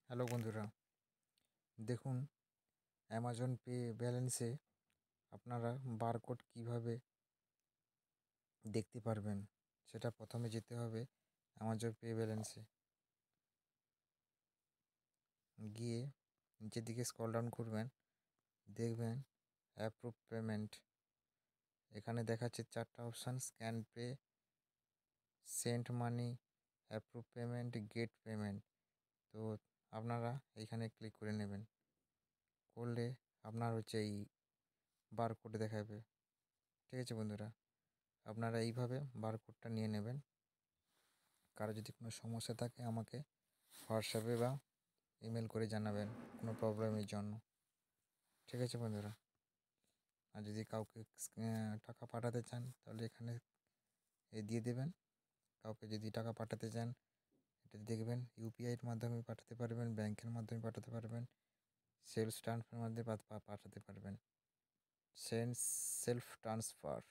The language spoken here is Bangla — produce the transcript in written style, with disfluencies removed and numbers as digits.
হ্যালো বন্ধুরা, দেখুন অ্যামাজন পে ব্যালেন্সে আপনারা বারকোড কিভাবে দেখতে পারবেন। সেটা প্রথমে যেতে হবে অ্যামাজন পে ব্যালেন্সে, গিয়ে নিচের দিকে স্ক্রল ডাউন করবেন, দেখবেন অ্যাপ্রুভ পেমেন্ট। এখানে দেখাচ্ছে 4টা option: scan pay, send money, approve payment, get payment. তো আপনারা এইখানে ক্লিক করে নেবেন, করলে আপনার এই বারকোড দেখাবে। ঠিক আছে বন্ধুরা, আপনারা এইভাবে বারকোডটা নিয়ে নেবেন। কারো যদি কোনো সমস্যা থাকে আমাকে হোয়াটসঅ্যাপে বা ইমেল করে জানাবেন কোনো প্রবলেমের জন্য। ঠিক আছে বন্ধুরা, আর যদি কাউকে টাকা পাঠাতে চান তাহলে এখানে দিয়ে দেবেন। কাউকে যদি টাকা পাঠাতে চান এটা দেখবেন ইউপিআইয়ের মাধ্যমে পাঠাতে পারবেন, ব্যাংকের মাধ্যমে পাঠাতে পারবেন, সেলফ ট্রান্সফারের মাধ্যমে পাঠাতে পারবেন। Self transfer